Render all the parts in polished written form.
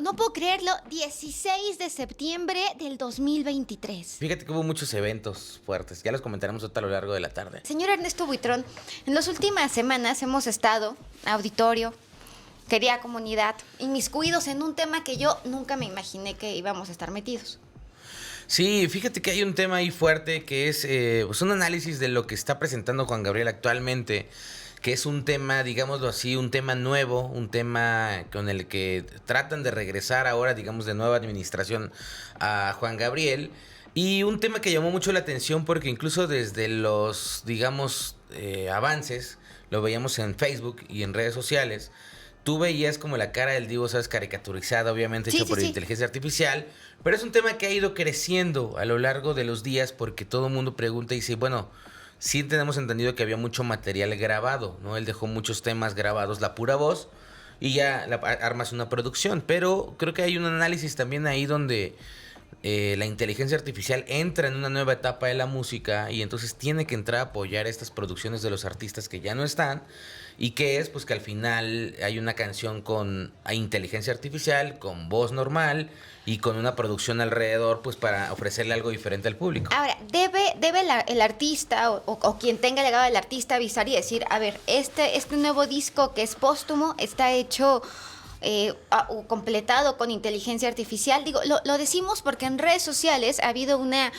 no puedo creerlo, 16 de septiembre del 2023. Fíjate que hubo muchos eventos fuertes, ya los comentaremos a lo largo de la tarde. Señor Ernesto Buitrón, en las últimas semanas hemos estado, auditorio, querida comunidad, inmiscuidos en un tema que yo nunca me imaginé que íbamos a estar metidos. Sí, fíjate que hay un tema ahí fuerte que es pues un análisis de lo que está presentando Juan Gabriel actualmente, que es un tema, digámoslo así, un tema nuevo, un tema con el que tratan de regresar ahora, digamos, de nueva administración a Juan Gabriel, y un tema que llamó mucho la atención porque incluso desde los, digamos, avances, lo veíamos en Facebook y en redes sociales. Tú veías como la cara del Divo, ¿sabes? Caricaturizada, obviamente, hecho por inteligencia artificial. Pero es un tema que ha ido creciendo a lo largo de los días porque todo el mundo pregunta y dice, bueno, sí tenemos entendido que había mucho material grabado, ¿no? Él dejó muchos temas grabados, la pura voz, y ya armas una producción. Pero creo que hay un análisis también ahí donde la inteligencia artificial entra en una nueva etapa de la música y entonces tiene que entrar a apoyar estas producciones de los artistas que ya no están. ¿Y qué es? Pues que al final hay una canción con inteligencia artificial, con voz normal y con una producción alrededor, pues para ofrecerle algo diferente al público. Ahora, debe el artista o quien tenga el legado del artista avisar y decir, a ver, este nuevo disco que es póstumo está hecho completado con inteligencia artificial. Digo, lo decimos porque en redes sociales ha habido una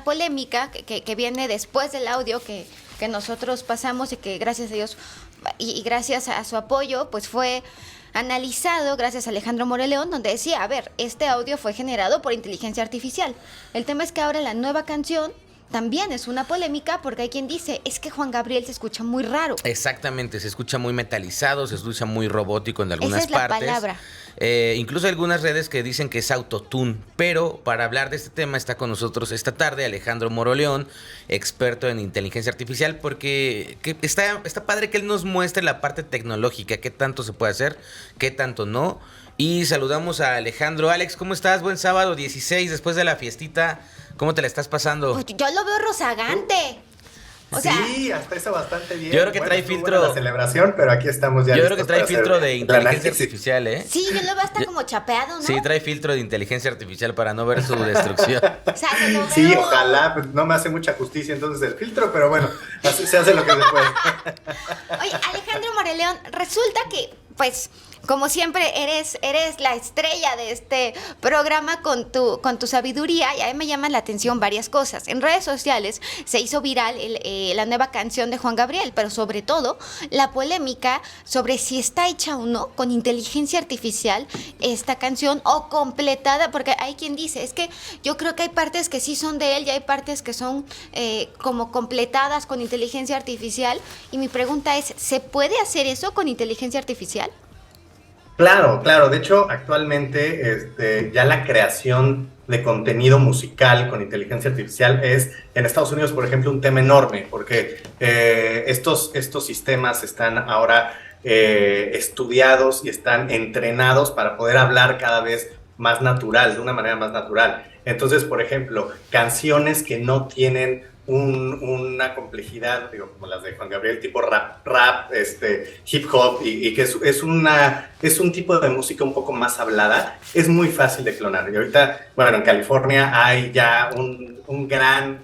polémica que viene después del audio que nosotros pasamos y que gracias a Dios y gracias a su apoyo, pues fue analizado gracias a Alejandro Moreleón, donde decía, a ver, este audio fue generado por inteligencia artificial. El tema es que ahora la nueva canción también es una polémica porque hay quien dice, es que Juan Gabriel se escucha muy raro. Exactamente, se escucha muy metalizado, se escucha muy robótico en algunas Esa es la partes. palabra. Incluso hay algunas redes que dicen que es autotune, pero para hablar de este tema está con nosotros esta tarde Alejandro Moroleón, experto en inteligencia artificial, porque está padre que él nos muestre la parte tecnológica, qué tanto se puede hacer, qué tanto no. Y saludamos a Alejandro. Alex, ¿cómo estás? Buen sábado 16, después de la fiestita. ¿Cómo te la estás pasando? Pues yo lo veo rozagante. O sea, sí, hasta eso bastante bien. Yo creo que trae filtro. La celebración, pero aquí estamos ya. Yo creo que trae filtro de inteligencia artificial, ¿eh? Sí, yo lo veo hasta como chapeado, ¿no? Sí, trae filtro de inteligencia artificial para no ver su destrucción. O sea, lo veo... Sí, ojalá, pues no me hace mucha justicia entonces el filtro, pero bueno, así se hace lo que se puede. Oye, Alejandro Moreleón, resulta que, pues, como siempre, eres la estrella de este programa con tu sabiduría, y a mí me llaman la atención varias cosas. En redes sociales se hizo viral la nueva canción de Juan Gabriel, pero sobre todo la polémica sobre si está hecha o no con inteligencia artificial esta canción o completada, porque hay quien dice, es que yo creo que hay partes que sí son de él y hay partes que son como completadas con inteligencia artificial, y mi pregunta es, ¿se puede hacer eso con inteligencia artificial? Claro, claro. De hecho, actualmente ya la creación de contenido musical con inteligencia artificial es, en Estados Unidos, por ejemplo, un tema enorme, porque estos sistemas están ahora estudiados y están entrenados para poder hablar cada vez más natural, de una manera más natural. Entonces, por ejemplo, canciones que no tienen una complejidad, digo, como las de Juan Gabriel, tipo rap, hip hop, y que es un tipo de música un poco más hablada, es muy fácil de clonar. Y ahorita, bueno, en California hay ya un gran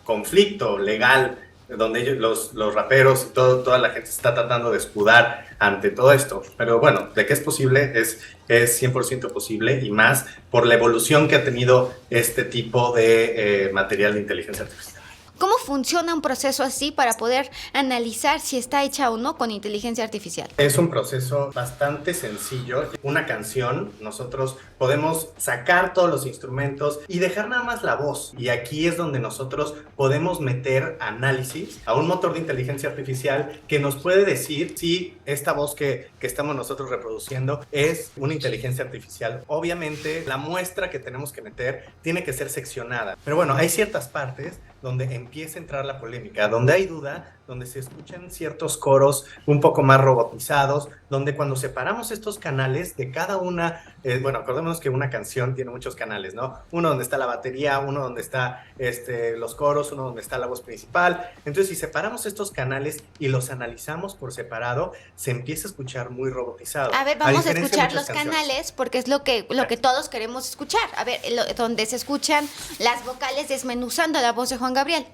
conflicto legal donde ellos, los raperos y toda la gente se está tratando de escudar ante todo esto. Pero bueno, de que es posible, es 100% posible, y más por la evolución que ha tenido este tipo de material de inteligencia artificial. ¿Cómo funciona un proceso así para poder analizar si está hecha o no con inteligencia artificial? Es un proceso bastante sencillo. Una canción, nosotros podemos sacar todos los instrumentos y dejar nada más la voz. Y aquí es donde nosotros podemos meter análisis a un motor de inteligencia artificial que nos puede decir si esta voz que estamos nosotros reproduciendo es una inteligencia artificial. Obviamente, la muestra que tenemos que meter tiene que ser seccionada. Pero bueno, hay ciertas partes donde empieza a entrar la polémica, donde hay duda, donde se escuchan ciertos coros un poco más robotizados, donde cuando separamos estos canales de cada una, bueno, acordémonos que una canción tiene muchos canales, ¿no? Uno donde está la batería, uno donde está los coros, uno donde está la voz principal. Entonces, si separamos estos canales y los analizamos por separado, se empieza a escuchar muy robotizado. A ver, vamos a escuchar los canales porque es lo que todos queremos escuchar. A ver, donde se escuchan las vocales desmenuzando la voz de Juan Gabriel.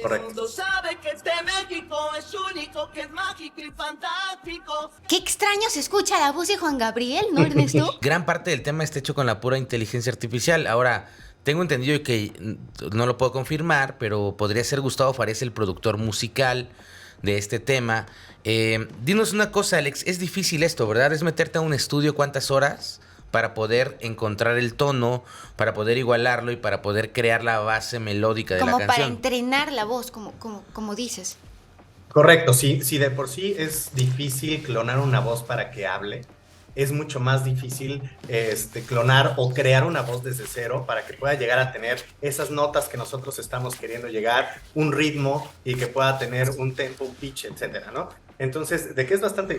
Correcto. El mundo sabe que este México es único, que es mágico y fantástico. Qué extraño se escucha la voz de Juan Gabriel, ¿no, Ernesto? Gran parte del tema está hecho con la pura inteligencia artificial. Ahora, tengo entendido que no lo puedo confirmar, pero podría ser Gustavo Farías el productor musical de este tema. Dinos una cosa, Alex, es difícil esto, ¿verdad? Es meterte a un estudio cuántas horas para poder encontrar el tono, para poder igualarlo y para poder crear la base melódica de la canción. Como para entrenar la voz, como dices. Correcto, sí, de por sí es difícil clonar una voz para que hable. Es mucho más difícil clonar o crear una voz desde cero para que pueda llegar a tener esas notas que nosotros estamos queriendo llegar, un ritmo y que pueda tener un tempo, un pitch, etcétera, ¿no? Entonces, de que es bastante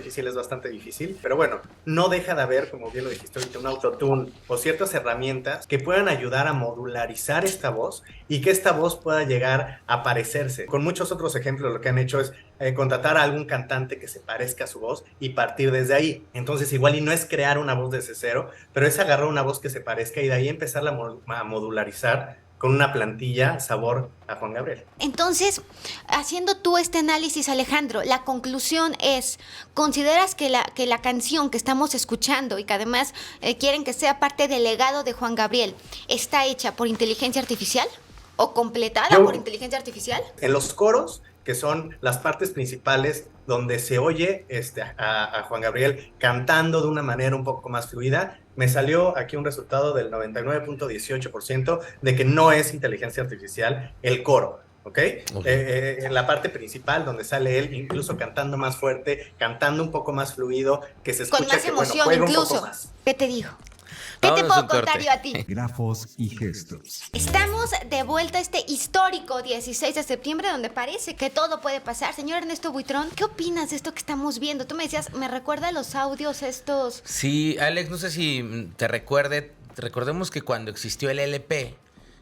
difícil, pero bueno, no deja de haber, como bien lo dijiste ahorita, un autotune o ciertas herramientas que puedan ayudar a modularizar esta voz y que esta voz pueda llegar a parecerse. Con muchos otros ejemplos lo que han hecho es contratar a algún cantante que se parezca a su voz y partir desde ahí. Entonces, igual y no es crear una voz desde cero, pero es agarrar una voz que se parezca y de ahí empezarla a modularizar con una plantilla sabor a Juan Gabriel. Entonces, haciendo tú este análisis, Alejandro, la conclusión es, ¿consideras que la canción que estamos escuchando y que además quieren que sea parte del legado de Juan Gabriel, está hecha por inteligencia artificial o completada por inteligencia artificial? En los coros, que son las partes principales donde se oye a Juan Gabriel cantando de una manera un poco más fluida, me salió aquí un resultado del 99.18% de que no es inteligencia artificial el coro, ¿ok? En la parte principal donde sale él incluso cantando más fuerte, cantando un poco más fluido, que se escucha con más que emoción, juega incluso. un poco más. ¿Qué te digo? ¿Qué te puedo contar yo a ti? Grafos y gestos. Estamos de vuelta a este histórico 16 de septiembre donde parece que todo puede pasar. Señor Ernesto Buitrón, ¿qué opinas de esto que estamos viendo? Tú me decías, me recuerda a los audios estos. Sí, Alex, no sé si recordemos que cuando existió el LP,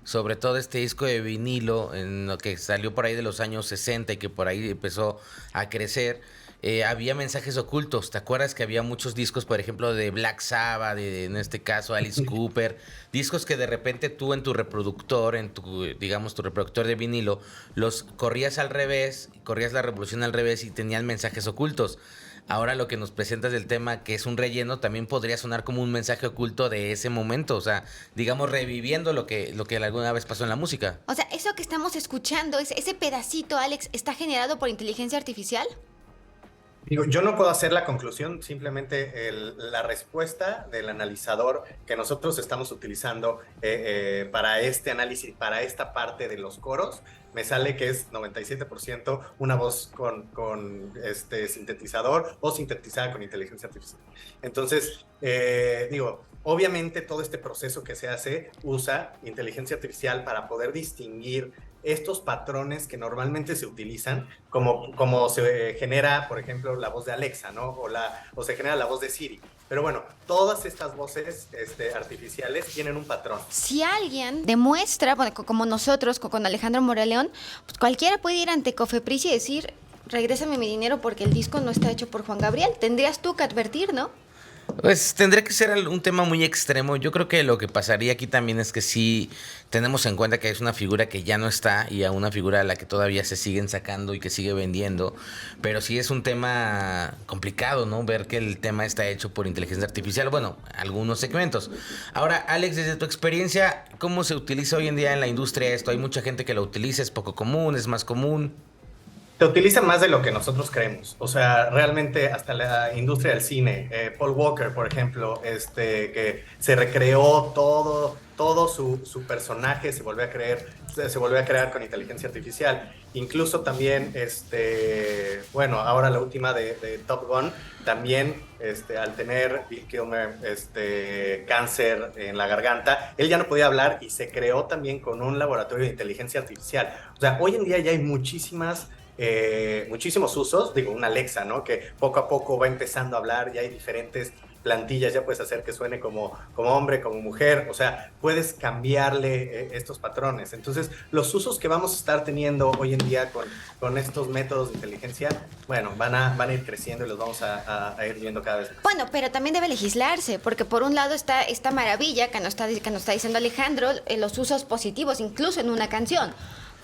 sobre todo este disco de vinilo, en lo que salió por ahí de los años 60 y que por ahí empezó a crecer, había mensajes ocultos. ¿Te acuerdas que había muchos discos, por ejemplo, de Black Sabbath, en este caso Alice Cooper, discos que de repente tú en tu reproductor, tu reproductor de vinilo, los corrías al revés, corrías la revolución al revés y tenían mensajes ocultos? Ahora lo que nos presentas del tema, que es un relleno, también podría sonar como un mensaje oculto de ese momento, o sea, digamos, reviviendo lo que alguna vez pasó en la música. O sea, eso que estamos escuchando, ese pedacito, Alex, ¿está generado por inteligencia artificial? Digo, yo no puedo hacer la conclusión, simplemente la respuesta del analizador que nosotros estamos utilizando para este análisis, para esta parte de los coros, me sale que es 97% una voz con sintetizador o sintetizada con inteligencia artificial. Entonces, obviamente todo este proceso que se hace usa inteligencia artificial para poder distinguir estos patrones que normalmente se utilizan, como se genera, por ejemplo, la voz de Alexa, ¿no? O se genera la voz de Siri. Pero bueno, todas estas voces artificiales tienen un patrón. Si alguien demuestra, bueno, como nosotros, con Alejandro Moraleón, pues cualquiera puede ir ante Cofepris y decir, regrésame mi dinero porque el disco no está hecho por Juan Gabriel. Tendrías tú que advertir, ¿no? Pues tendría que ser un tema muy extremo. Yo creo que lo que pasaría aquí también es que sí tenemos en cuenta que es una figura que ya no está y a una figura a la que todavía se siguen sacando y que sigue vendiendo. Pero sí es un tema complicado, ¿no? Ver que el tema está hecho por inteligencia artificial. Bueno, algunos segmentos. Ahora, Alex, desde tu experiencia, ¿cómo se utiliza hoy en día en la industria esto? Hay mucha gente que lo utiliza, es poco común, es más común. Se utiliza más de lo que nosotros creemos. O sea, realmente hasta la industria del cine, Paul Walker, por ejemplo, que se recreó todo su personaje, se volvió a crear con inteligencia artificial. Incluso también, ahora la última de Top Gun, también al tener Bill Kilmer cáncer en la garganta, él ya no podía hablar y se creó también con un laboratorio de inteligencia artificial. O sea, hoy en día ya hay muchísimas muchísimos usos, digo, una Alexa, ¿no? Que poco a poco va empezando a hablar, ya hay diferentes plantillas, ya puedes hacer que suene como hombre, como mujer, o sea, puedes cambiarle estos patrones. Entonces, los usos que vamos a estar teniendo hoy en día con estos métodos de inteligencia, bueno, van a ir creciendo y los vamos a ir viendo cada vez más. Bueno, pero también debe legislarse, porque por un lado está esta maravilla que nos está diciendo Alejandro, los usos positivos, incluso en una canción.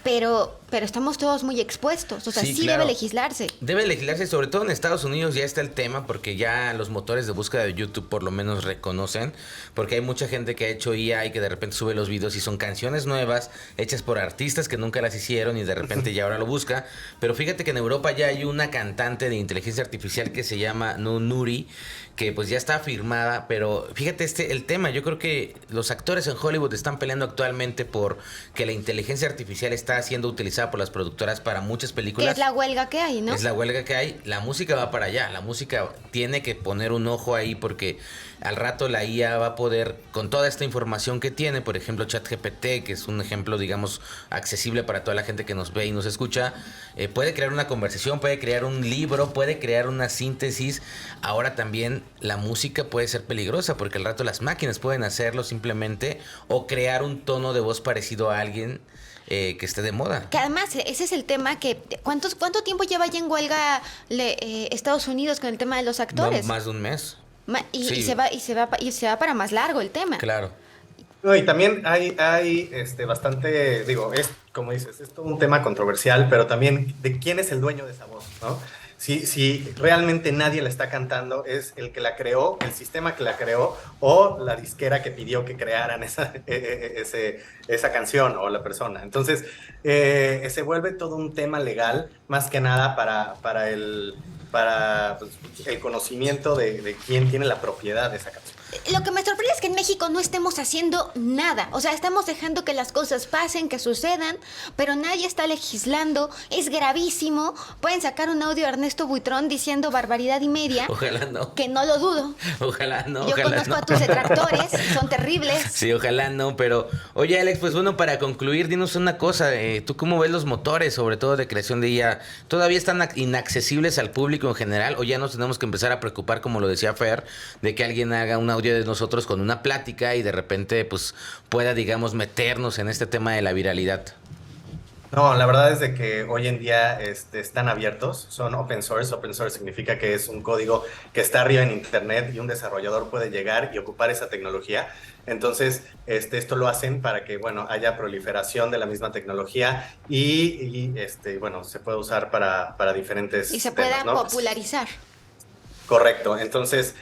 Pero estamos todos muy expuestos, o sea, sí claro. debe legislarse. Debe legislarse, sobre todo en Estados Unidos ya está el tema, porque ya los motores de búsqueda de YouTube por lo menos reconocen, porque hay mucha gente que ha hecho IA y que de repente sube los videos y son canciones nuevas, hechas por artistas que nunca las hicieron y de repente ya ahora lo busca. Pero fíjate que en Europa ya hay una cantante de inteligencia artificial que se llama Nuri, que pues ya está firmada, pero fíjate el tema, yo creo que los actores en Hollywood están peleando actualmente por que la inteligencia artificial está siendo utilizada por las productoras para muchas películas. Que es la huelga que hay, ¿no? Es la huelga que hay, la música va para allá, la música tiene que poner un ojo ahí porque al rato la IA va a poder, con toda esta información que tiene, por ejemplo ChatGPT, que es un ejemplo digamos accesible para toda la gente que nos ve y nos escucha, puede crear una conversación, puede crear un libro, puede crear una síntesis. Ahora también la música puede ser peligrosa porque al rato las máquinas pueden hacerlo simplemente o crear un tono de voz parecido a alguien que esté de moda. Que además ese es el tema que ¿cuánto tiempo lleva ya en huelga Estados Unidos con el tema de los actores? No, más de un mes. Y Sí. se va para más largo el tema. Claro. No, y también hay bastante, digo, es como dices, es todo un tema controversial, pero también de quién es el dueño de esa voz, ¿no? Si realmente nadie la está cantando, es el que la creó, el sistema que la creó, o la disquera que pidió que crearan esa canción o la persona. Entonces, se vuelve todo un tema legal, más que nada para el conocimiento de quién tiene la propiedad de esa canción. Lo que me sorprende es que en México no estemos haciendo nada. O sea, estamos dejando que las cosas pasen, que sucedan, pero nadie está legislando. Es gravísimo. Pueden sacar un audio de Ernesto Buitrón diciendo barbaridad y media. Ojalá no. Que no lo dudo. Ojalá no. Yo ojalá conozco no. a tus detractores, son terribles. Sí, ojalá no, pero oye Alex, pues bueno, para concluir, dinos una cosa, ¿tú cómo ves los motores, sobre todo de creación de IA? ¿Todavía están inaccesibles al público en general o ya nos tenemos que empezar a preocupar, como lo decía Fer, de que alguien haga un audio de nosotros con una plática y de repente pues pueda, digamos, meternos en este tema de la viralidad? No, la verdad es de que hoy en día están abiertos, son open source. Open source significa que es un código que está arriba en internet y un desarrollador puede llegar y ocupar esa tecnología. Entonces, esto lo hacen para que, bueno, haya proliferación de la misma tecnología y bueno, se puede usar para diferentes Y se temas, pueda ¿no? popularizar. Correcto. Entonces,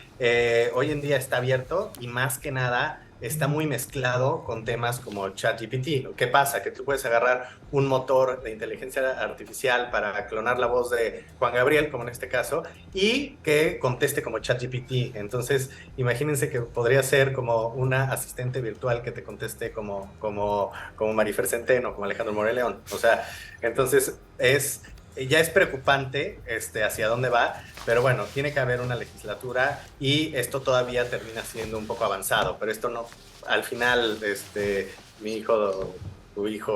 hoy en día está abierto y más que nada está muy mezclado con temas como ChatGPT. ¿Qué pasa? Que tú puedes agarrar un motor de inteligencia artificial para clonar la voz de Juan Gabriel, como en este caso, y que conteste como ChatGPT. Entonces, imagínense que podría ser como una asistente virtual que te conteste como Marifer Centeno, como Alejandro Moreleón. O sea, entonces ya es preocupante hacia dónde va, pero bueno, tiene que haber una legislatura y esto todavía termina siendo un poco avanzado, pero esto no, al final, mi hijo, tu hijo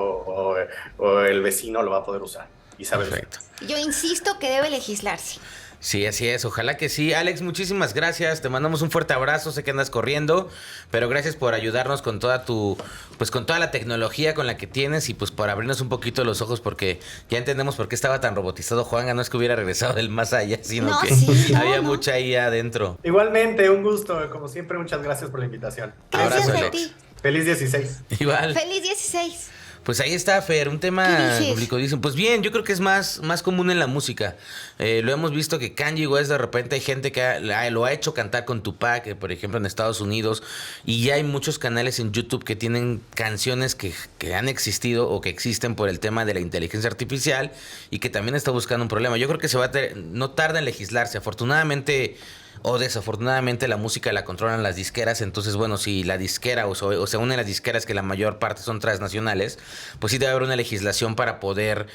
o el vecino lo va a poder usar y sabe. Perfecto. Yo insisto que debe legislarse. Sí, así es, ojalá que sí. Alex, muchísimas gracias, te mandamos un fuerte abrazo, sé que andas corriendo, pero gracias por ayudarnos con toda con toda la tecnología con la que tienes y pues por abrirnos un poquito los ojos porque ya entendemos por qué estaba tan robotizado Juanga, no es que hubiera regresado del más allá, sino No, que sí, no, había no. mucha ahí adentro. Igualmente, un gusto, como siempre, muchas gracias por la invitación. Gracias Abrazo, a Alex. ti. Feliz 16. Igual. Feliz 16. Pues ahí está, Fer, un tema ¿Qué dices? complicadísimo. Pues bien, yo creo que es más común en la música. Lo hemos visto que Kanye West de repente hay gente que lo ha hecho cantar con Tupac, por ejemplo, en Estados Unidos. Y ya hay muchos canales en YouTube que tienen canciones que han existido o que existen por el tema de la inteligencia artificial y que también está buscando un problema. Yo creo que no tarda en legislarse. Afortunadamente o desafortunadamente la música la controlan las disqueras, entonces bueno, si la disquera o se unen las disqueras que la mayor parte son transnacionales, pues sí debe haber una legislación para poder,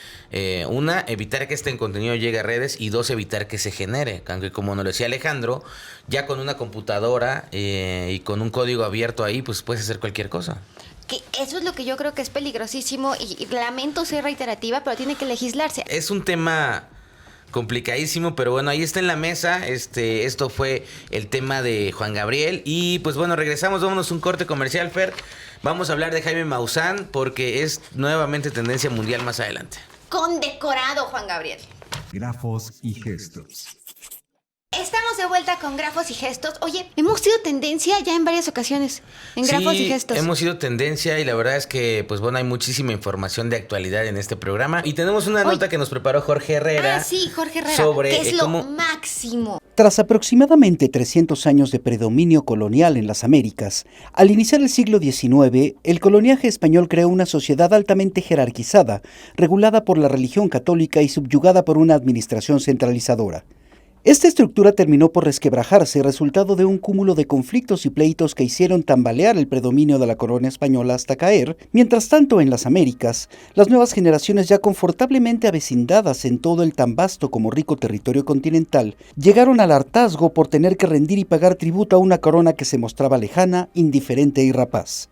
una, evitar que este contenido llegue a redes y dos, evitar que se genere, aunque como nos lo decía Alejandro, ya con una computadora y con un código abierto ahí, pues puedes hacer cualquier cosa. Que eso es lo que yo creo que es peligrosísimo y lamento ser reiterativa, pero tiene que legislarse. Es un tema complicadísimo, pero bueno, ahí está en la mesa. Esto fue el tema de Juan Gabriel. Y pues bueno, regresamos, vámonos un corte comercial, Fer. Vamos a hablar de Jaime Maussan porque es nuevamente tendencia mundial más adelante. Condecorado, Juan Gabriel. Grafos y gestos. Estamos de vuelta con Grafos y Gestos. Oye, hemos sido tendencia ya en varias ocasiones en Grafos y Gestos. Hemos sido tendencia y la verdad es que, pues bueno, hay muchísima información de actualidad en este programa. Y tenemos una nota que nos preparó Jorge Herrera. Ah, sí, Jorge Herrera, sobre que es lo máximo. Tras aproximadamente 300 años de predominio colonial en las Américas, al iniciar el siglo XIX, el coloniaje español creó una sociedad altamente jerarquizada, regulada por la religión católica y subyugada por una administración centralizadora. Esta estructura terminó por resquebrajarse, resultado de un cúmulo de conflictos y pleitos que hicieron tambalear el predominio de la corona española hasta caer. Mientras tanto, en las Américas, las nuevas generaciones ya confortablemente avecindadas en todo el tan vasto como rico territorio continental, llegaron al hartazgo por tener que rendir y pagar tributo a una corona que se mostraba lejana, indiferente y rapaz.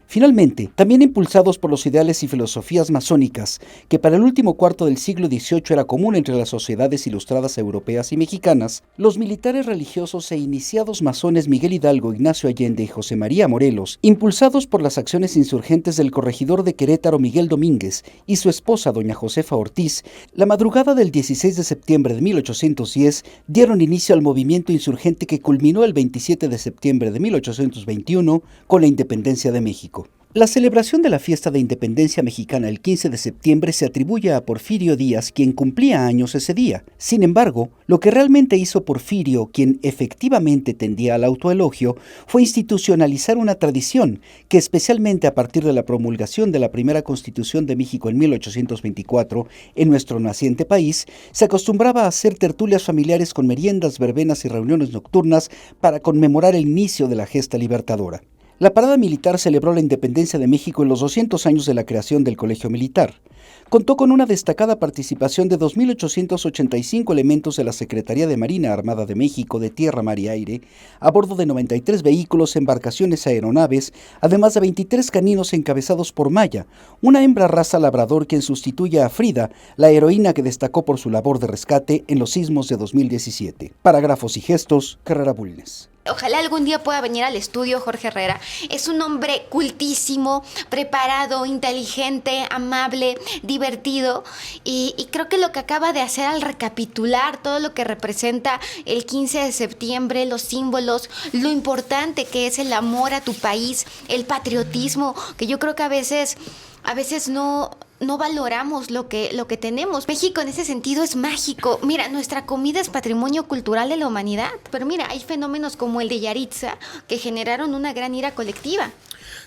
Finalmente, también impulsados por los ideales y filosofías masónicas, que para el último cuarto del siglo XVIII era común entre las sociedades ilustradas europeas y mexicanas, los militares religiosos e iniciados masones Miguel Hidalgo, Ignacio Allende y José María Morelos, impulsados por las acciones insurgentes del corregidor de Querétaro Miguel Domínguez y su esposa doña Josefa Ortiz, la madrugada del 16 de septiembre de 1810 dieron inicio al movimiento insurgente que culminó el 27 de septiembre de 1821 con la independencia de México. La celebración de la fiesta de independencia mexicana el 15 de septiembre se atribuye a Porfirio Díaz, quien cumplía años ese día. Sin embargo, lo que realmente hizo Porfirio, quien efectivamente tendía al autoelogio, fue institucionalizar una tradición que, especialmente a partir de la promulgación de la primera Constitución de México en 1824, en nuestro naciente país, se acostumbraba a hacer tertulias familiares con meriendas, verbenas y reuniones nocturnas para conmemorar el inicio de la gesta libertadora. La parada militar celebró la independencia de México en los 200 años de la creación del Colegio Militar. Contó con una destacada participación de 2.885 elementos de la Secretaría de Marina Armada de México de Tierra, Mar y Aire, a bordo de 93 vehículos, embarcaciones, aeronaves, además de 23 caninos encabezados por Maya, una hembra raza labrador quien sustituye a Frida, la heroína que destacó por su labor de rescate en los sismos de 2017. Para Grafos y Gestos, Carrera Bulnes. Ojalá algún día pueda venir al estudio Jorge Herrera. Es un hombre cultísimo, preparado, inteligente, amable, divertido. Y creo que lo que acaba de hacer al recapitular todo lo que representa el 15 de septiembre, los símbolos, lo importante que es el amor a tu país, el patriotismo, que yo creo que a veces no valoramos lo que tenemos. México en ese sentido es mágico. Mira, nuestra comida es patrimonio cultural de la humanidad, pero mira, hay fenómenos como el de Yaritza que generaron una gran ira colectiva.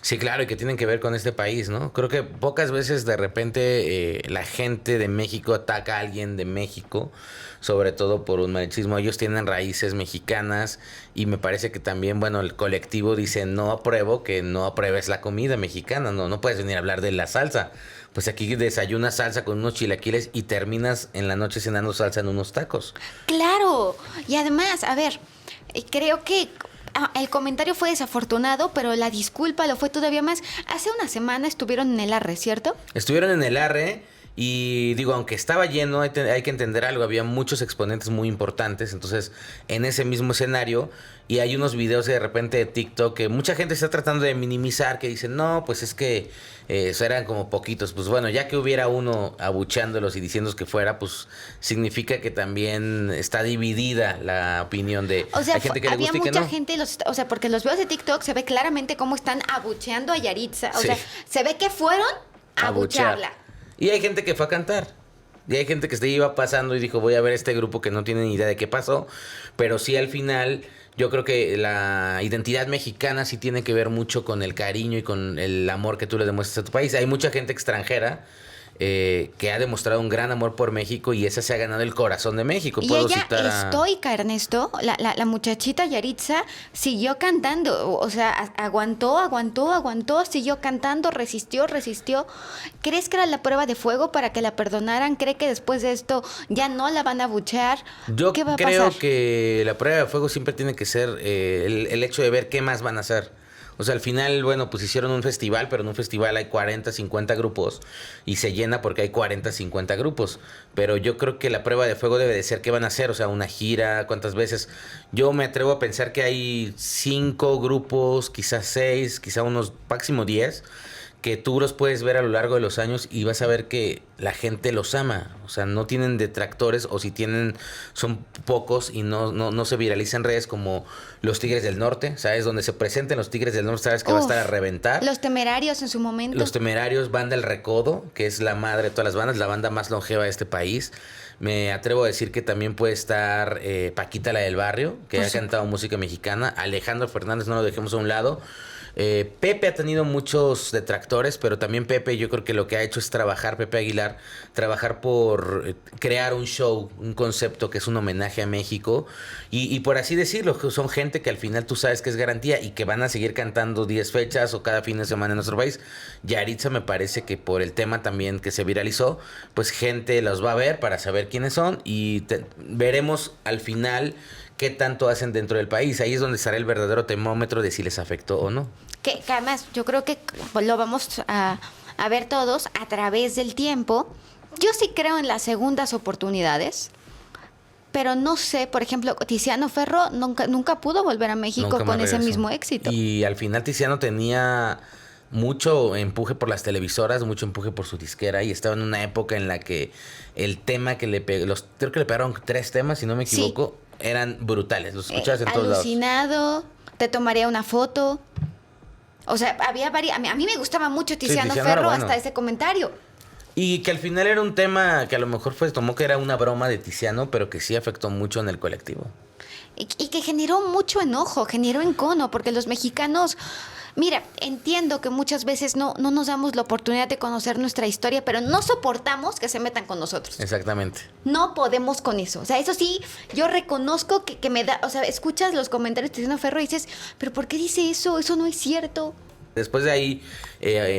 Sí, claro, y que tienen que ver con este país, ¿no? Creo que pocas veces de repente la gente de México ataca a alguien de México, sobre todo por un machismo. Ellos tienen raíces mexicanas y me parece que también, bueno, el colectivo dice no apruebo que no apruebes la comida mexicana, no puedes venir a hablar de la salsa. Pues aquí desayunas salsa con unos chilaquiles y terminas en la noche cenando salsa en unos tacos. ¡Claro! Y además, a ver, creo que el comentario fue desafortunado, pero la disculpa lo fue todavía más. Hace una semana estuvieron en el Arre, ¿cierto? Estuvieron en el Arre y digo, aunque estaba lleno, hay que entender algo, había muchos exponentes muy importantes, entonces en ese mismo escenario, y hay unos videos de repente de TikTok que mucha gente está tratando de minimizar, que dicen, no, pues es que eso eran como poquitos. Pues bueno, ya que hubiera uno abuchándolos y diciendo que fuera, pues significa que también está dividida la opinión de... O sea, hay gente que le había gusta y que mucha no. gente, o sea, porque los videos de TikTok se ve claramente cómo están abucheando a Yaritza. O Sí. sea, se ve que fueron a Abuchear. abucharla. Y hay gente que fue a cantar. Y hay gente que se iba pasando y dijo, voy a ver este grupo que no tiene ni idea de qué pasó. Pero sí, al final, yo creo que la identidad mexicana sí tiene que ver mucho con el cariño y con el amor que tú le demuestras a tu país. Hay mucha gente extranjera que ha demostrado un gran amor por México y esa se ha ganado el corazón de México. Y Puedo ella, citar a... estoica, Ernesto, la muchachita Yaritza siguió cantando, o sea, aguantó, siguió cantando, resistió. ¿Crees que era la prueba de fuego para que la perdonaran? ¿Cree que después de esto ya no la van a abuchear? Yo ¿Qué va a creo pasar? que la prueba de fuego siempre tiene que ser el hecho de ver qué más van a hacer. O sea, al final, bueno, pues hicieron un festival, pero en un festival hay 40, 50 grupos y se llena porque hay 40, 50 grupos. Pero yo creo que la prueba de fuego debe de ser qué van a hacer, o sea, una gira, cuántas veces. Yo me atrevo a pensar que hay 5 grupos, quizás 6, quizás unos máximo 10, que tú los puedes ver a lo largo de los años y vas a ver que la gente los ama. O sea, no tienen detractores, o si tienen, son pocos y no se viralizan en redes como los Tigres del Norte, ¿sabes? Donde se presenten los Tigres del Norte, sabes que va a estar a reventar. Los Temerarios en su momento. Los Temerarios, Banda El Recodo, que es la madre de todas las bandas, la banda más longeva de este país. Me atrevo a decir que también puede estar Paquita, la del Barrio, que ha cantado música mexicana. Alejandro Fernández, no lo dejemos a un lado. Pepe ha tenido muchos detractores, pero también Pepe, yo creo que lo que ha hecho es trabajar, Pepe Aguilar, trabajar por crear un show, un concepto que es un homenaje a México, y por así decirlo, son gente que al final tú sabes que es garantía y que van a seguir cantando 10 fechas o cada fin de semana en nuestro país. Yaritza, me parece que por el tema también que se viralizó, pues gente los va a ver para saber quiénes son, y veremos al final qué tanto hacen dentro del país. Ahí es donde estará el verdadero termómetro de si les afectó o no. Que además yo creo que lo vamos a ver todos a través del tiempo. Yo sí creo en las segundas oportunidades, pero no sé, por ejemplo, Tiziano Ferro nunca pudo volver a México Nunca más con ese regresó. mismo éxito. Y al final Tiziano tenía mucho empuje por las televisoras, mucho empuje por su disquera, y estaba en una época en la que el tema que le pegó, creo que le pegaron 3 temas, si no me equivoco, eran brutales, los escuchabas en todos lados. Alucinado, Te tomaría una foto. O sea, había varias. A mí me gustaba mucho Tiziano Tiziano Ferro era bueno. hasta ese comentario. Y que al final era un tema que a lo mejor tomó que era una broma de Tiziano, pero que sí afectó mucho en el colectivo. Y que generó mucho enojo, generó encono, porque los mexicanos. Mira, entiendo que muchas veces no nos damos la oportunidad de conocer nuestra historia, pero no soportamos que se metan con nosotros. Exactamente. No podemos con eso. O sea, eso sí, yo reconozco que me da... O sea, escuchas los comentarios de Tiziano Ferro y dices, ¿pero por qué dice eso? Eso no es cierto. Después de ahí,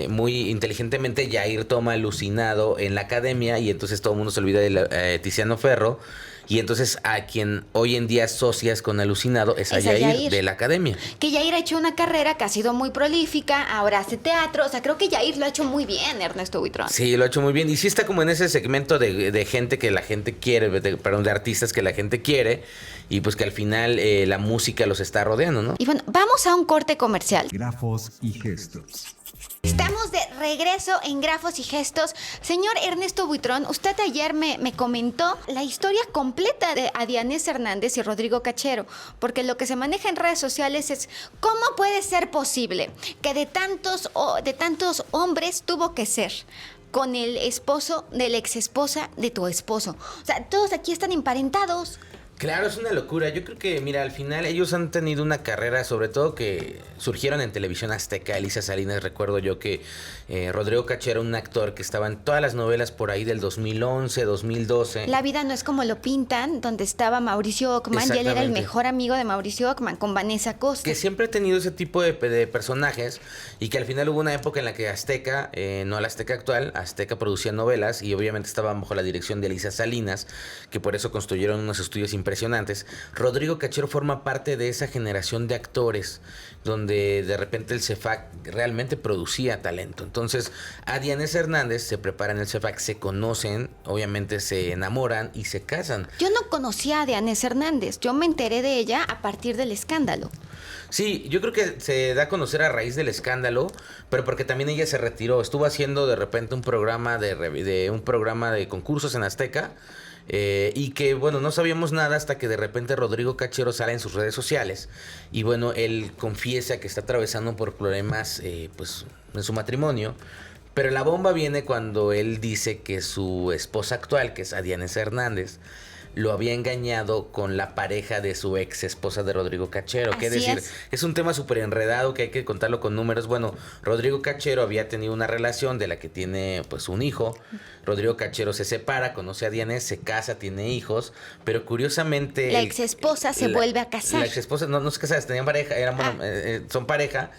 muy inteligentemente, Yair toma Alucinado en la academia, y entonces todo el mundo se olvida de Tiziano Ferro. Y entonces a quien hoy en día asocias con Alucinado es a Yair de la academia. Que Yair ha hecho una carrera que ha sido muy prolífica, ahora hace teatro. O sea, creo que Yair lo ha hecho muy bien, Ernesto Buitrón. Sí, lo ha hecho muy bien. Y sí está como en ese segmento de gente que la gente quiere, de artistas que la gente quiere. Y pues que al final la música los está rodeando, ¿no? Y bueno, vamos a un corte comercial. Grafos y gestos. Estamos de regreso en Grafos y Gestos. Señor Ernesto Buitrón, usted ayer me comentó la historia completa de Adianés Hernández y Rodrigo Cachero, porque lo que se maneja en redes sociales es cómo puede ser posible que de tantos hombres tuvo que ser con el esposo de la exesposa de tu esposo. O sea, todos aquí están emparentados. Claro, es una locura. Yo creo que, mira, al final ellos han tenido una carrera, sobre todo que surgieron en Televisión Azteca. Elisa Salinas, recuerdo yo que Rodrigo Cachero, un actor que estaba en todas las novelas por ahí del 2011, 2012. La vida no es como lo pintan, donde estaba Mauricio Ockman, y él era el mejor amigo de Mauricio Ockman, con Vanessa Costa. Que siempre ha tenido ese tipo de personajes, y que al final hubo una época en la que Azteca, no la Azteca actual, Azteca producía novelas, y obviamente estaba bajo la dirección de Elisa Salinas, que por eso construyeron unos estudios impresionantes. Rodrigo Cachero forma parte de esa generación de actores donde de repente el CEFAC realmente producía talento. Entonces, Adianés Hernández se prepara en el CEFAC, se conocen, obviamente se enamoran y se casan. Yo no conocía a Adianés Hernández, yo me enteré de ella a partir del escándalo. Sí, yo creo que se da a conocer a raíz del escándalo, pero porque también ella se retiró. Estuvo haciendo de repente un programa de concursos en Azteca. Y que, bueno, no sabíamos nada hasta que de repente Rodrigo Cachero sale en sus redes sociales. Y bueno, él confiesa que está atravesando por problemas pues en su matrimonio. Pero la bomba viene cuando él dice que su esposa actual, que es Adianés Hernández, lo había engañado con la pareja de su ex esposa de Rodrigo Cachero. ¿Qué decir? Es un tema súper enredado que hay que contarlo con números. Bueno, Rodrigo Cachero había tenido una relación de la que tiene pues un hijo. Rodrigo Cachero se separa, conoce a Adianés, se casa, tiene hijos, pero curiosamente... La ex esposa se vuelve a casar. La ex esposa no se casaba, tenían pareja, son pareja.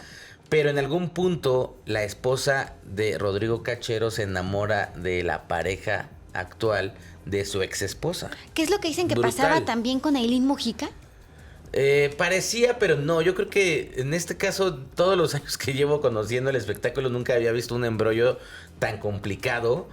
Pero en algún punto la esposa de Rodrigo Cachero se enamora de la pareja actual de su ex esposa. ¿Qué es lo que dicen que Brutal. pasaba también con Ailín Mujica? Parecía, pero no. Yo creo que en este caso, todos los años que llevo conociendo el espectáculo, nunca había visto un embrollo tan complicado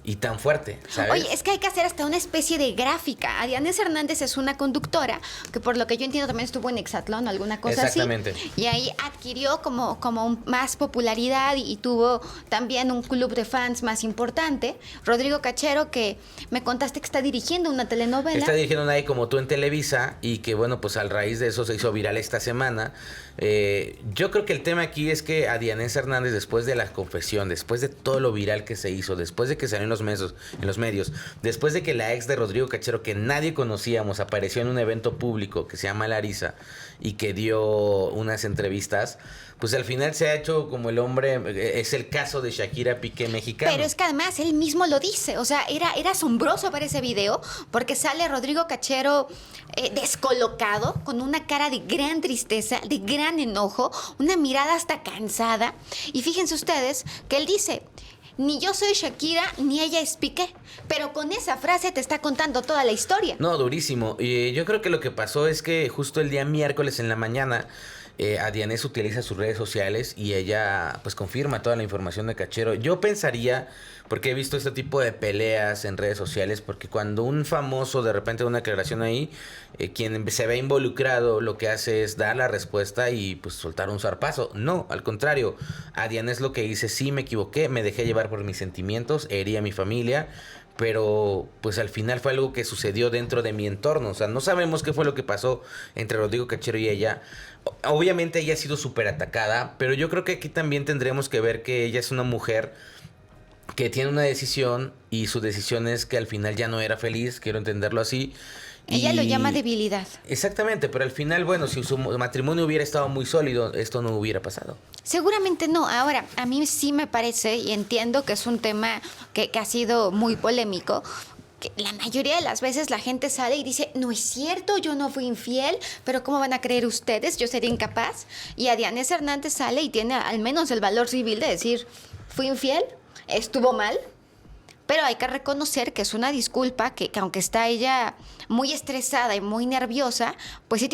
y tan fuerte, ¿sabes? Oye, es que hay que hacer hasta una especie de gráfica. Adianés Hernández es una conductora que, por lo que yo entiendo, también estuvo en Exatlón o alguna cosa Exactamente. así. Y ahí adquirió como más popularidad y tuvo también un club de fans más importante. Rodrigo Cachero, que me contaste que está dirigiendo una telenovela. Está dirigiendo una ahí como tú en Televisa y que bueno, pues al raíz de eso se hizo viral esta semana. Yo creo que el tema aquí es que a Adianés Hernández, después de la confesión, después de todo lo viral que se hizo, después de que salió en los medios, después de que la ex de Rodrigo Cachero, que nadie conocíamos, apareció en un evento público que se llama Larisa y que dio unas entrevistas, pues al final se ha hecho como el hombre, es el caso de Shakira Piqué mexicano. Pero es que además él mismo lo dice, o sea, era asombroso ver ese video porque sale Rodrigo Cachero descolocado, con una cara de gran tristeza, de gran enojo, una mirada hasta cansada. Y fíjense ustedes que él dice: ni yo soy Shakira, ni ella es Piqué. Pero con esa frase te está contando toda la historia. No, durísimo. Y yo creo que lo que pasó es que justo el día miércoles en la mañana, Adianés utiliza sus redes sociales y ella pues confirma toda la información de Cachero. Yo pensaría, porque he visto este tipo de peleas en redes sociales, porque cuando un famoso de repente da una aclaración ahí, quien se ve involucrado lo que hace es dar la respuesta y pues soltar un zarpazo. No, al contrario, Adianés lo que dice: sí, me equivoqué, me dejé llevar por mis sentimientos, herí a mi familia, pero pues al final fue algo que sucedió dentro de mi entorno. O sea, no sabemos qué fue lo que pasó entre Rodrigo Cachero y ella. Obviamente ella ha sido súper atacada, pero yo creo que aquí también tendremos que ver que ella es una mujer que tiene una decisión y su decisión es que al final ya no era feliz, quiero entenderlo así. Ella lo llama debilidad. Exactamente, pero al final, bueno, si su matrimonio hubiera estado muy sólido, esto no hubiera pasado. Seguramente no. Ahora, a mí sí me parece, y entiendo que es un tema que ha sido muy polémico, que la mayoría de las veces la gente sale y dice: no es cierto, yo no fui infiel, pero ¿cómo van a creer ustedes? Yo sería incapaz. Y Adianés Hernández sale y tiene al menos el valor civil de decir: fui infiel, estuvo mal, pero hay que reconocer que es una disculpa que aunque está ella muy estresada y muy nerviosa, pues sí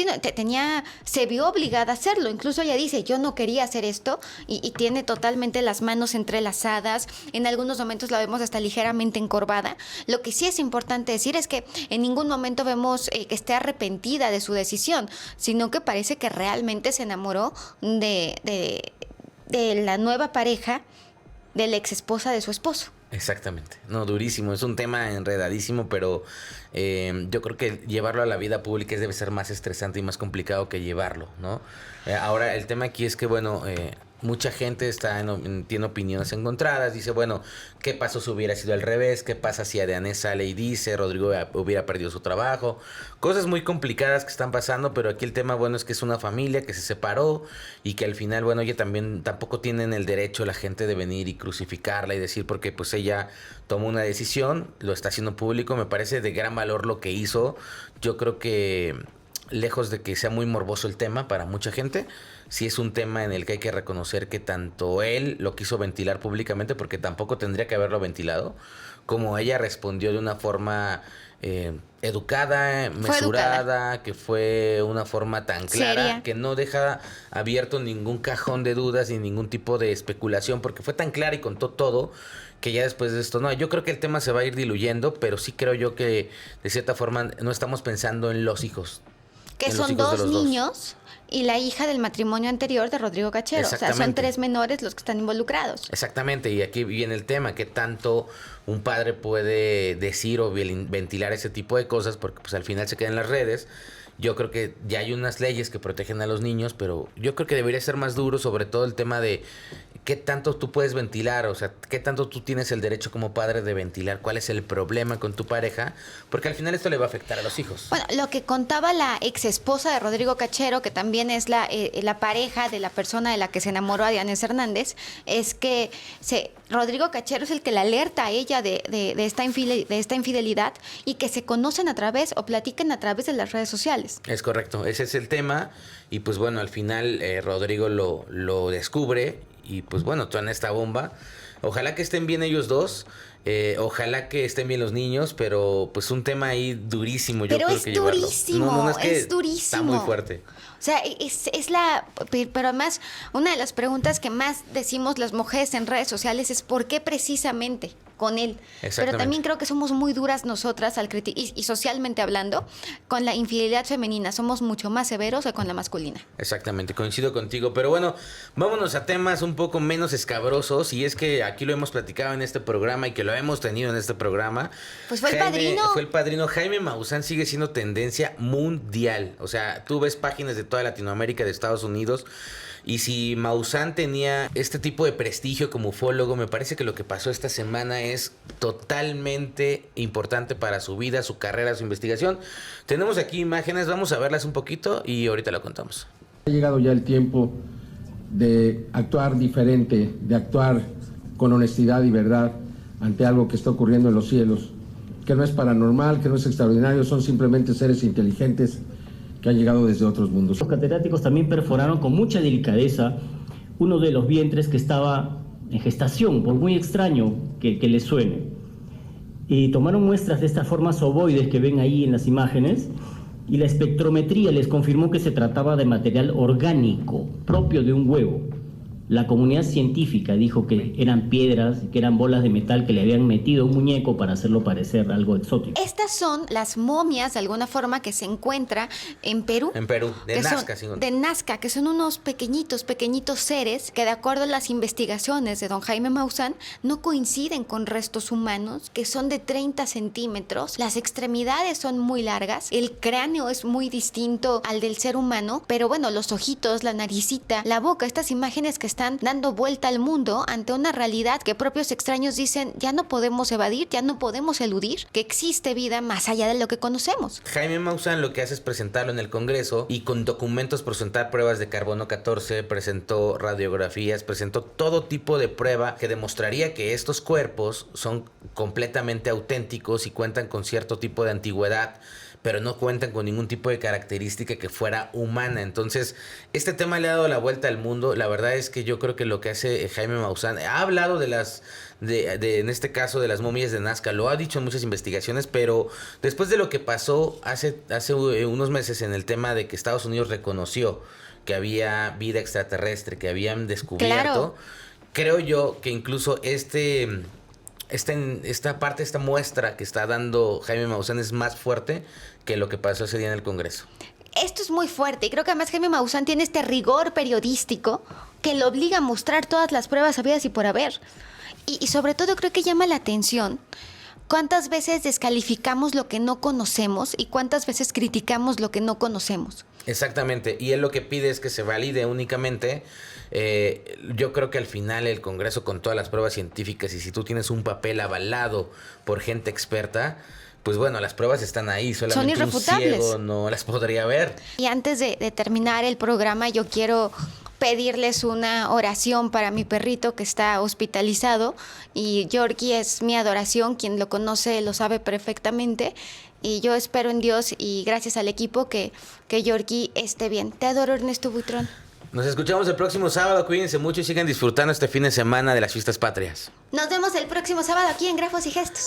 se vio obligada a hacerlo. Incluso ella dice: yo no quería hacer esto, y tiene totalmente las manos entrelazadas. En algunos momentos la vemos hasta ligeramente encorvada. Lo que sí es importante decir es que en ningún momento vemos que esté arrepentida de su decisión, sino que parece que realmente se enamoró de la nueva pareja, de la ex esposa de su esposo. Exactamente, no, durísimo, es un tema enredadísimo, pero yo creo que llevarlo a la vida pública debe ser más estresante y más complicado que llevarlo, ¿no? Ahora, el tema aquí es que, bueno, mucha gente tiene opiniones encontradas, dice, bueno, ¿qué pasó si hubiera sido al revés? ¿Qué pasa si Adianés sale y dice Rodrigo hubiera perdido su trabajo? Cosas muy complicadas que están pasando, pero aquí el tema, bueno, es que es una familia que se separó y que al final, bueno, ella tampoco tienen el derecho la gente de venir y crucificarla y decir, porque pues ella tomó una decisión, lo está haciendo público, me parece de gran valor lo que hizo. Yo creo que lejos de que sea muy morboso el tema para mucha gente, sí es un tema en el que hay que reconocer que tanto él lo quiso ventilar públicamente, porque tampoco tendría que haberlo ventilado, como ella respondió de una forma educada, mesurada, que fue una forma tan clara, seria, que no deja abierto ningún cajón de dudas ni ningún tipo de especulación, porque fue tan clara y contó todo, que ya después de esto, no, yo creo que el tema se va a ir diluyendo, pero sí creo yo que de cierta forma no estamos pensando en los hijos. Que son dos niños y la hija del matrimonio anterior de Rodrigo Cachero. O sea, son 3 menores los que están involucrados. Exactamente, y aquí viene el tema, que tanto un padre puede decir o ventilar ese tipo de cosas, porque pues al final se quedan en las redes. Yo creo que ya hay unas leyes que protegen a los niños, pero yo creo que debería ser más duro, sobre todo el tema de qué tanto tú puedes ventilar, o sea, qué tanto tú tienes el derecho como padre de ventilar cuál es el problema con tu pareja, porque al final esto le va a afectar a los hijos. Bueno, lo que contaba la ex esposa de Rodrigo Cachero, que también es la pareja de la persona de la que se enamoró Adianés Hernández, es que Rodrigo Cachero es el que le alerta a ella de esta infidelidad, y que se conocen a través o platican a través de las redes sociales. Es correcto, ese es el tema, y pues bueno, al final Rodrigo lo descubre, y pues bueno, toda esta bomba. Ojalá que estén bien ellos dos. Ojalá que estén bien los niños, pero pues un tema ahí durísimo. Yo Pero creo es que llevarlo. durísimo, No, es que es durísimo. está muy fuerte. O sea, pero además, una de las preguntas que más decimos las mujeres en redes sociales es ¿por qué precisamente con él? Pero Exactamente. también creo que somos muy duras nosotras al y socialmente hablando, con la infidelidad femenina. Somos mucho más severos que con la masculina. Exactamente, coincido contigo. Pero bueno, vámonos a temas un poco menos escabrosos. Y es que aquí lo hemos platicado en este programa y que lo hemos tenido en este programa. Pues fue el padrino. Fue el padrino. Jaime Maussan sigue siendo tendencia mundial. O sea, tú ves páginas de toda Latinoamérica, de Estados Unidos. Y si Maussan tenía este tipo de prestigio como ufólogo, me parece que lo que pasó esta semana es totalmente importante para su vida, su carrera, su investigación. Tenemos aquí imágenes, vamos a verlas un poquito y ahorita lo contamos. Ha llegado ya el tiempo de actuar diferente, de actuar con honestidad y verdad ante algo que está ocurriendo en los cielos, que no es paranormal, que no es extraordinario, son simplemente seres inteligentes que han llegado desde otros mundos. Los catedráticos también perforaron con mucha delicadeza uno de los vientres que estaba en gestación, por muy extraño que les suene. Y tomaron muestras de estas formas ovoides que ven ahí en las imágenes, y la espectrometría les confirmó que se trataba de material orgánico, propio de un huevo. La comunidad científica dijo que eran piedras, que eran bolas de metal que le habían metido a un muñeco para hacerlo parecer algo exótico. Estas son las momias, de alguna forma, que se encuentra en Perú. En Perú, de que Nazca. Son, de Nazca, que son unos pequeñitos seres que, de acuerdo a las investigaciones de don Jaime Maussan, no coinciden con restos humanos, que son de 30 centímetros. Las extremidades son muy largas, el cráneo es muy distinto al del ser humano, pero bueno, los ojitos, la naricita, la boca, estas imágenes que están dando vuelta al mundo ante una realidad que propios extraños dicen ya no podemos evadir, ya no podemos eludir, que existe vida más allá de lo que conocemos. Jaime Maussan lo que hace es presentarlo en el Congreso y con documentos presentar pruebas de carbono 14, presentó radiografías, presentó todo tipo de prueba que demostraría que estos cuerpos son completamente auténticos y cuentan con cierto tipo de antigüedad, pero no cuentan con ningún tipo de característica que fuera humana. Entonces, este tema le ha dado la vuelta al mundo. La verdad es que yo creo que lo que hace Jaime Maussan, ha hablado de en este caso de las momias de Nazca, lo ha dicho en muchas investigaciones, pero después de lo que pasó hace unos meses en el tema de que Estados Unidos reconoció que había vida extraterrestre, que habían descubierto, claro, creo yo que incluso esta muestra que está dando Jaime Maussan es más fuerte que lo que pasó ese día en el Congreso. Esto es muy fuerte y creo que además Jaime Maussan tiene este rigor periodístico que lo obliga a mostrar todas las pruebas habidas y por haber. Y sobre todo creo que llama la atención cuántas veces descalificamos lo que no conocemos y cuántas veces criticamos lo que no conocemos. Exactamente, y él lo que pide es que se valide únicamente. Yo creo que al final el Congreso, con todas las pruebas científicas, y si tú tienes un papel avalado por gente experta, pues bueno, las pruebas están ahí, solamente son irrefutables. Un ciego no las podría ver. Y antes de terminar el programa, yo quiero pedirles una oración para mi perrito que está hospitalizado, y Yorkie es mi adoración, quien lo conoce lo sabe perfectamente, y yo espero en Dios y gracias al equipo que Yorkie esté bien. Te adoro, Ernesto Buitrón. Nos escuchamos el próximo sábado, cuídense mucho y sigan disfrutando este fin de semana de las fiestas patrias. Nos vemos el próximo sábado aquí en Grafos y Gestos.